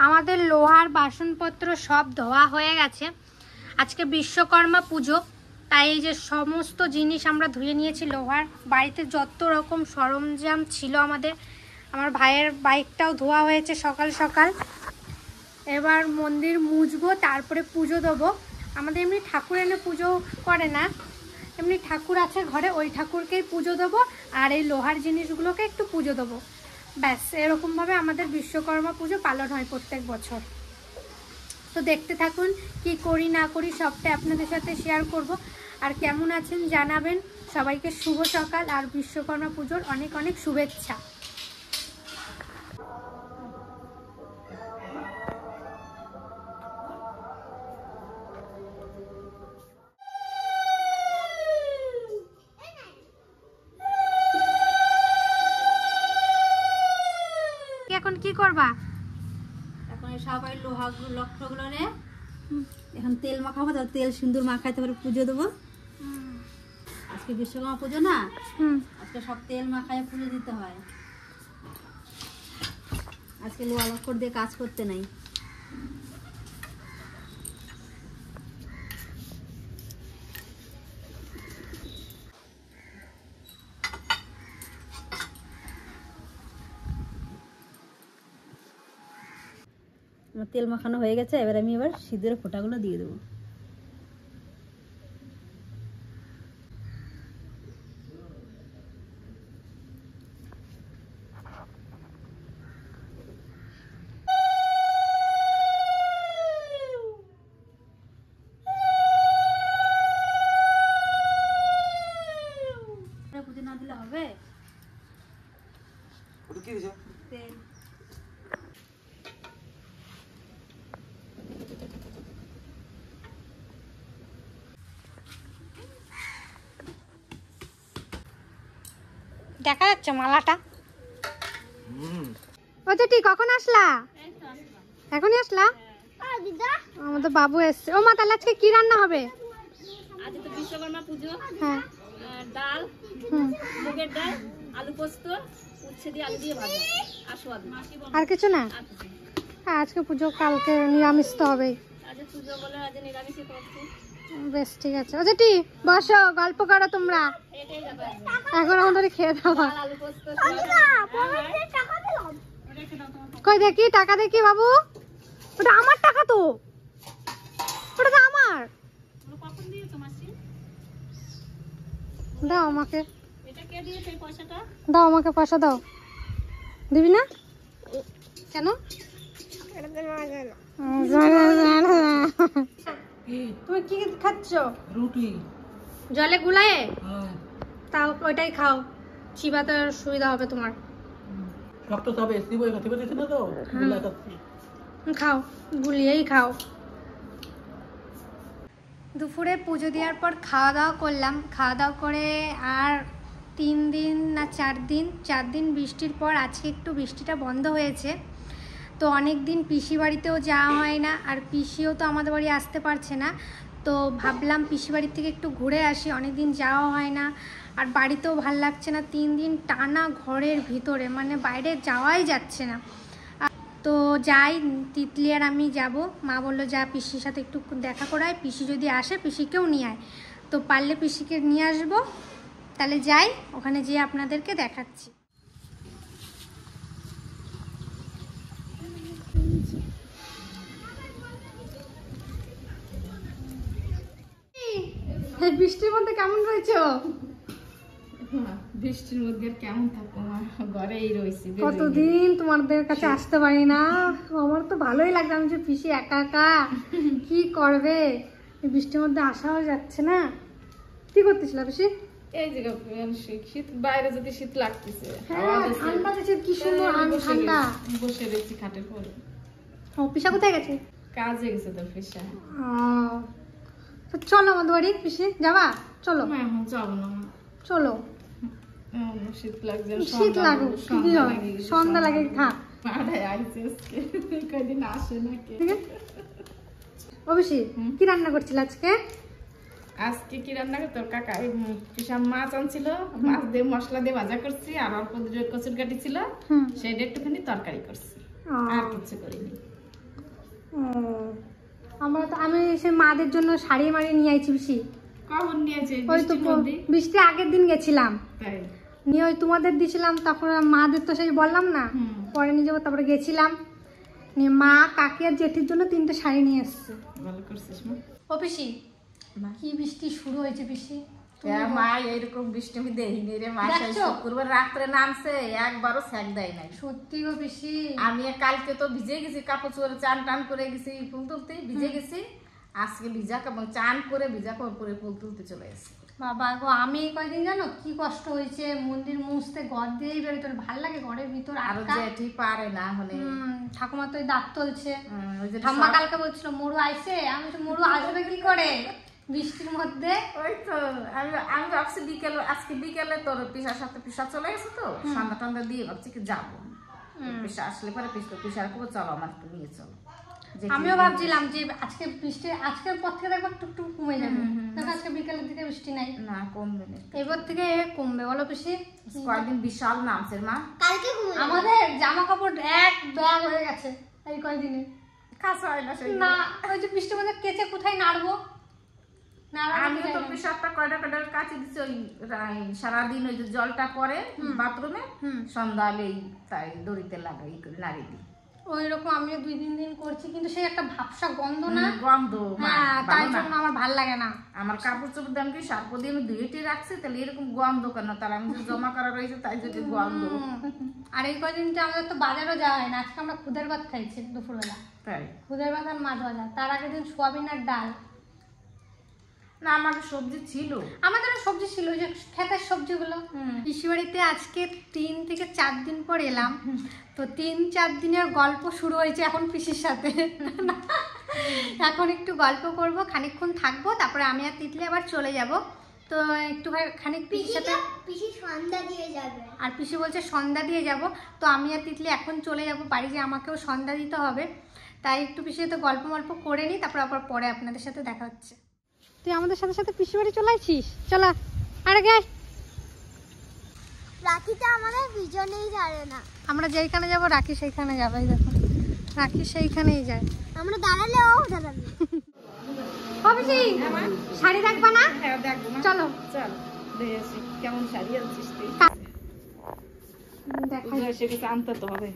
আমাদের লোহার বাসনপত্র সব ধোয়া হয়ে গেছে। আজকে বিশ্বকর্মা পুজো, তাই এই যে সমস্ত জিনিস আমরা ধুয়ে নিয়েছি। লোহার বাড়িতে যত রকম সরঞ্জাম ছিল আমাদের, আমার ভাইয়ের বাইকটাও ধোয়া হয়েছে সকাল সকাল। এবার মন্দির মুছবো, তারপরে পুজো দেবো। আমাদের এমনি ঠাকুর এনে পুজো করে না, এমনি ঠাকুর আছে ঘরে, ওই ঠাকুরকেই পুজো দেবো আর এই লোহার জিনিসগুলোকে একটু পুজো দেবো, ব্যাস। এরকমভাবে আমাদের বিশ্বকর্মা পুজো পালন হয় প্রত্যেক বছর। তো দেখতে থাকুন, কি করি না করি সবটাই আপনাদের সাথে শেয়ার করব। আর কেমন আছেন জানাবেন। সবাইকে শুভ সকাল আর বিশ্বকর্মা পুজোর অনেক অনেক শুভেচ্ছা। এখন কি করবা? এখন সবাই লক্ষ্যগুলো নে এখন তেল মাখাবো, তারপর তেল সিন্দুর মাখাই, তারপরে পুজো দেবো। আজকে বিশ্বকর্মা পুজো না, আজকে সব তেল মাখায় পুজো দিতে হয়। আজকে লোহা লক্কর দিয়ে কাজ করতে নাই। আমার তেল মাখানো হয়ে গেছে, এবার আমি সিঁদুরের ফোঁটাগুলো দিয়ে দেবো। পুজো না দিলে হবে? তেল দেখা যাচ্ছে মালাটা। ও যেটি কখন আসলা? এখনই আসলা? আমাদের বাবু এসছে। ও মা, তাহলে আজকে কি রান্না হবে? আজ তো বিশ্বকর্মা পুজো। হ্যাঁ, ডাল, মুগের ডাল, আলু পোস্ত, উচ্ছে দিয়ে আলু দিয়ে ভাজা আর সোয়াবিন। আর কিছু না? হ্যাঁ, আজকে পুজো, কালকে নিরামিষ তো হবেই। আজ পুজো বলে আজ নিরামিষই করছি। বেশ, ঠিক আছে। ও যেটি বসো, গল্প করো তোমরা। এখন আমাদের খেয়ে দাও। আলু পোস্ত, কই দেখি টাকা, দেখি বাবু। ওটা আমার টাকা তো, ওটা তো আমার। দাও আমাকে, দাও আমাকে পয়সা দাও। দিবি না কেন? তুমি কি খাচ্ছ? রুটি জলে গুলায়ে? তাও ওইটাই খাও, চিবাতে সুবিধা হবে তোমার। খাও, গুলিয়েই খাও। দুপুরে পুজো দেওয়ার পর খাওয়া দাওয়া করলাম। খাওয়া দাওয়া করে আর 3 দিন না 4 দিন বৃষ্টির পর আজকে একটু বৃষ্টিটা বন্ধ হয়েছে। তো অনেক দিন পিসি বাড়িতেও যাওয়া হয় না, আর পিসিও তো আমাদের বাড়ি আসতে পারছে না। তো ভাবলাম পিসি বাড়ির থেকে একটু ঘুরে আসি, অনেক দিন যাওয়া হয় না, আর বাড়িতেও ভাল লাগছে না। 3 দিন টানা ঘরের ভিতরে, মানে বাইরে যাওয়াই যাচ্ছে না। তো যাই, তিতলি আর আমি যাব। মা বললো যা পিসির সাথে একটু দেখা করায়, পিসি যদি আসে পিসিকেও নিয়ে আয়। তো পারলে পিসিকে নিয়ে আসবো। তাহলে যাই, ওখানে যেয়ে আপনাদেরকে দেখাচ্ছি। বৃষ্টির মধ্যে কেমন রয়েছে? বৃষ্টির মধ্যে কেমন থাকবো, ঘরেই রয়েছি। কতদিন তোমাদের কাছে আসতে পারি না, আমার তো ভালোই লাগছে। আমি যে পিসি একা একা কি করবে, বৃষ্টির মধ্যে আসাও যাচ্ছে না। কি করতেছিল পিসি? এই যে শীত, বাইরে যদি শীত লাগতেছে, কি সুন্দর ঠান্ডা, বসে রয়েছি খাটের পরে। ও পিসা কোথায় গেছে? কাজে গেছে তো পিসা। তো চলো আমাদের বাড়ি, পিসি যাবা? চলো। এখন যাবো না, চলো। শীত লাগছে, শীত লাগুক, সন্ধ্যা লাগে, থাক। কয়দিন আসে নাকি? ও পিসি, কি রান্না করছিল আজকে? আজকে কি রান্না করতো কাকা? পিসার মাছ আনছিল, মাছ দিয়ে মশলা দিয়ে ভাজা করছি, আর অল্প কচুর কাটি ছিল, সেটা একটুখানি তরকারি করছি, আর কিছু করিনি। আমি সেই মাদের জন্য শাড়ি মাড়ি নিয়ে আইছি বেশি। কখন নিয়েছে? ওই তো বৃষ্টি আগের দিন গেছিলাম, তাই নিয়ে ওই তোমাদের দিছিলাম, তখন মাদের তো সেই বললাম না, পরে নিয়ে যাবো, তারপরে গেছিলাম, নিয়ে মা কাকি আর জেঠির জন্য 3টে শাড়ি নিয়ে এসছে। ভালো করছিস মা। ও পিসি, কি বৃষ্টি শুরু হয়েছে পিসি? মা এরকম বৃষ্টি আমি দেখিনি রে মা। সেই দেখছো? শুক্রবার রাত্রে নামছে, একবারও স্যাক দেয় নাই। সত্যি গো পিসি, আমি কালকে তো ভিজে গেছি, কাপড় চোপড়ে চান টান করে গেছি, ফুল তুলতে ভিজে গেছি। আজকে ভিজা কাপড় চান করে ভিজা কাপড় পরে ফুল তুলতে চলে এসেছি। বাবা গো, আমি এই কয়দিন জানো কি কষ্ট হয়েছে, মন্দির মুছতে ঘর দিয়েই বেরোতে ভাল লাগে, ঘরের ভিতর আর জেঠি পারে না হলে। ঠাকুমা তো দাঁত তুলছে, ওই যে ঠাম্মা কালকে বলছিল মরু আইছে, আমি তো মরু আসবে কি করে বৃষ্টির মধ্যে। ওই তো আমি ভাবছি বিকেল, আজকে বিকেলে তোর পিসার সাথে পিসা চলে গেছে তো, সন্ধ্যা টন্ধা দিয়ে ভাবছি কি যাবো, পিসা আসলে পরে পিসার খুব চলো আমার একটু নিয়ে চলো। আমিও ভাবছিলাম যে আজকে বৃষ্টি, আজকের পর থেকে দেখবো টুকটুক কমে যাবে, দেখো আজকে বিকেলের দিকে বৃষ্টি নাই, না কমবে না, এবার থেকে কমবে বলো পিসি। কয়েকদিন বিশাল নামছে মা। কালকে আমাদের জামা কাপড় এক ব্যাগ হয়ে গেছে এই কয়দিনে, কাঁচা হয় না সেই না ওই যে বৃষ্টির মধ্যে কেচে কোথায় নাড়বো। আমিও তো পিসারটা কয়টা কাছে দিচ্ছি, ওই সারাদিন ওই যে জলটা পরে বাথরুমে, সন্ধ্যা হলেই তাই দড়িতে লাগাই করে নাড়ি দিই। ওই রকম আমিও 2-3 দিন করছি, কিন্তু সেই একটা ভাবসা গন্ধ না, গন্ধ, তাই জন্য আমার ভাল লাগে না। আমার কাপড় চোপড় দাম কি সার্প দিয়ে আমি ধুয়েটে রাখছি, তাহলে এরকম গন্ধ কেন? তাহলে আমি জমা করা রয়েছে তাই যদি গন্ধ। আর এই কদিন তো আমাদের তো বাজারও যাওয়া হয় না, আজকে আমরা খুদের ভাত খাইছি দুপুরবেলা, তাই খুদের ভাত আর মাছ ভাজা, তার আগের দিন সোয়াবিন আর ডাল। না আমাদের সবজি ছিল, আমাদের সবজি ছিল, ওই যে ক্ষেতের সবজিগুলো। পিসি বাড়িতে আজকে 3 থেকে 4 দিন পর এলাম, তো 3-4 দিনের গল্প শুরু হয়েছে এখন পিসির সাথে। এখন একটু গল্প করব, খানিকক্ষণ থাকবো, তারপরে আমি আর তিতলি আবার চলে যাব। তো একটু খানিক পিসির সাথে, পিসি সন্ধ্যা দিয়ে যাবে, আর পিসি বলছে সন্ধ্যা দিয়ে যাব, তো আমি আর তিতলি এখন চলে যাব বাড়ি, যে আমাকেও সন্ধ্যা দিতে হবে, তাই একটু পিসির সাথে গল্প করে নিই, তারপর আবার পরে আপনাদের সাথে দেখা হচ্ছে। তুই আমাদের সাথে সাথে পিসি বাড়ি চলে আসছিস, চলা আরে গে। রাখিটা আমাদের বিজনেই ছাড়ে না, আমরা যেইখানে যাব রাখি সেইখানে যাবে, দেখো রাখি সেইখানেই যায়, আমরা দাঁড়ালেও দাঁড়াবে। পিসি শাড়ি রাখবা না? হ্যাঁ দেখবো চলো চল দেখি কেমন শাড়ি আনছিস তুই, দেখো সেটা আনতে তো হবে।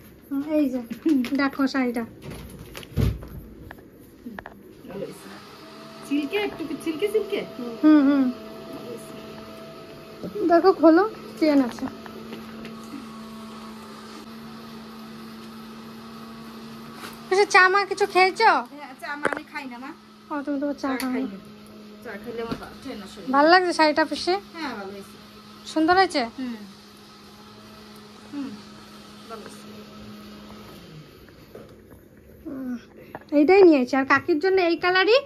এই যে দেখো শাড়িটা, সিল্কে একটু সিল্কে সিল্কে, দেখো খোলো, চেন আছে। চা মা কিছু খেয়েছো? আচ্ছা আমি খাই না মা। ও তুমি তো চা খাও। চা খেলে আমার ভালো না শরীর। ভালো লাগছে শাড়িটা পিসি? হ্যাঁ ভালো হয়েছে, সুন্দর হয়েছে। ভালো হয়েছে। এইটাই নিয়েছি, আর কাকির জন্য এই কালারই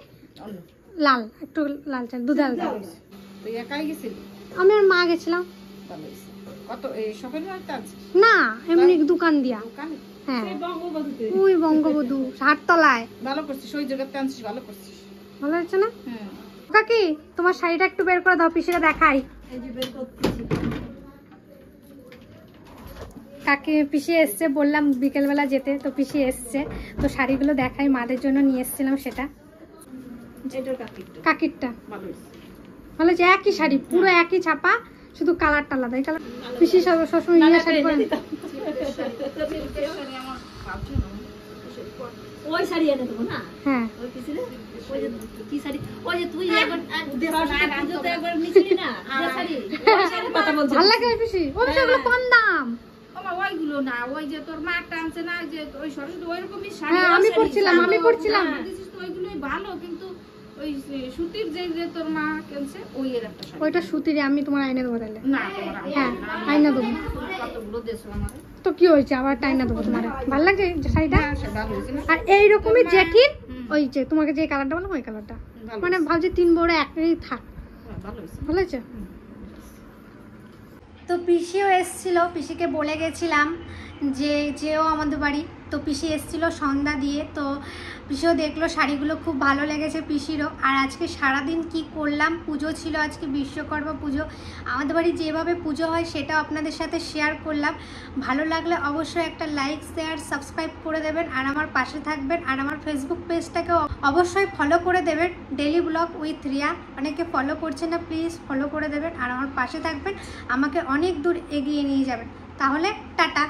লাল, একটু লাল চাল, দুধাল দাও। তুই একাই গেছিলি? আমি আর মা গেছিলাম। ভালো হয়েছে। কত এই শপিং মলটা আছে? না এমনি দোকান দিয়া। দোকান? হ্যাঁ এই বঙ্গবন্ধুতে। ওই বঙ্গবধূ হাটতলায়। ভালো করছিস, ওই জায়গাতে আনছিস, ভালো করছিস। ভালো হয়েছে না? হুম। কাকি তোমার শাড়িটা একটু বের করে দাও, পিসিরা দেখাই। এই যে বের করতেছি। কাকি পিসি এসছে, বললাম বিকেলবেলা যেতে, তো পিসি এসছে, তো শাড়িগুলো দেখাই, মাদের জন্য নিয়ে এসেছিলাম সেটা। এটার কাকিটা। কাকিরটা ভালো হয়েছে। ভালো হয়েছে, একই শাড়ি, পুরো একই ছাপা, শুধু কালারটা আলাদা। এই কালার পিসি সবসময় ইয়ে শাড়ি পরে। ওই শাড়ি এনে দেবো না? হ্যাঁ ওই পিছনে ওই যে কি শাড়ি, ওই যে তুই একবার পুজোতে একবার নিছিলি না যে শাড়ি, ওই শাড়ির কথা বলছিস। ভালো লাগে পিসি, ওই শাড়িগুলো কম দাম। ওমা ওইগুলো না, ওই যে তোর মা একটা আনছে না, যে ওই সরস্বতী ওইরকমই শাড়ি। হ্যাঁ আমি পরছিলাম। দিছিস তো ওইগুলোই ভালো, কিন্তু ওই সুতির যে তোর মা কিনছে ওই এর একটা শাড়ি। ওইটা সুতির, আমি তোমার আইনে দেবো তাহলে। না তোমার হ্যাঁ আইনা দেবো। কতগুলো দেশ আমার তো কি হয়েছে, আবার টাইনা দেবো তোমার। ভালো লাগছে শাড়িটা? ভালো হয়েছে না? আর এইরকমই জেঠির, ওই যে তোমাকে যে কালারটা বললাম ওই কালারটা, ভালো মানে ভাবছি 3 বড় একটাই থাক। ভালো হয়েছে। ভালো হয়েছে। তো পিসিও এসেছিল, পিসিকে বলে গেছিলাম যে যেও আমাদের বাড়ি, তো পিসি এসেছিলো সন্ধ্যা দিয়ে, তো পিসিও দেখলো শাড়িগুলো খুব ভালো লেগেছে পিসিরও। আর আজকে সারাদিন কি করলাম, পুজো ছিল আজকে বিশ্বকর্মা পুজো, আমাদের বাড়ি যেভাবে পুজো হয় সেটাও আপনাদের সাথে শেয়ার করলাম। ভালো লাগলে অবশ্যই একটা লাইক শেয়ার সাবস্ক্রাইব করে দেবেন আর আমার পাশে থাকবেন। আর আমার ফেসবুক পেজটাকেও অবশ্যই ফলো করে দেবেন, ডেলি ব্লগ উইথ রিয়া। অনেকে ফলো করছে না, প্লিজ ফলো করে দেবেন আর আমার পাশে থাকবেন, আমাকে অনেক দূর এগিয়ে নিয়ে যাবেন। তাহলে টাটা।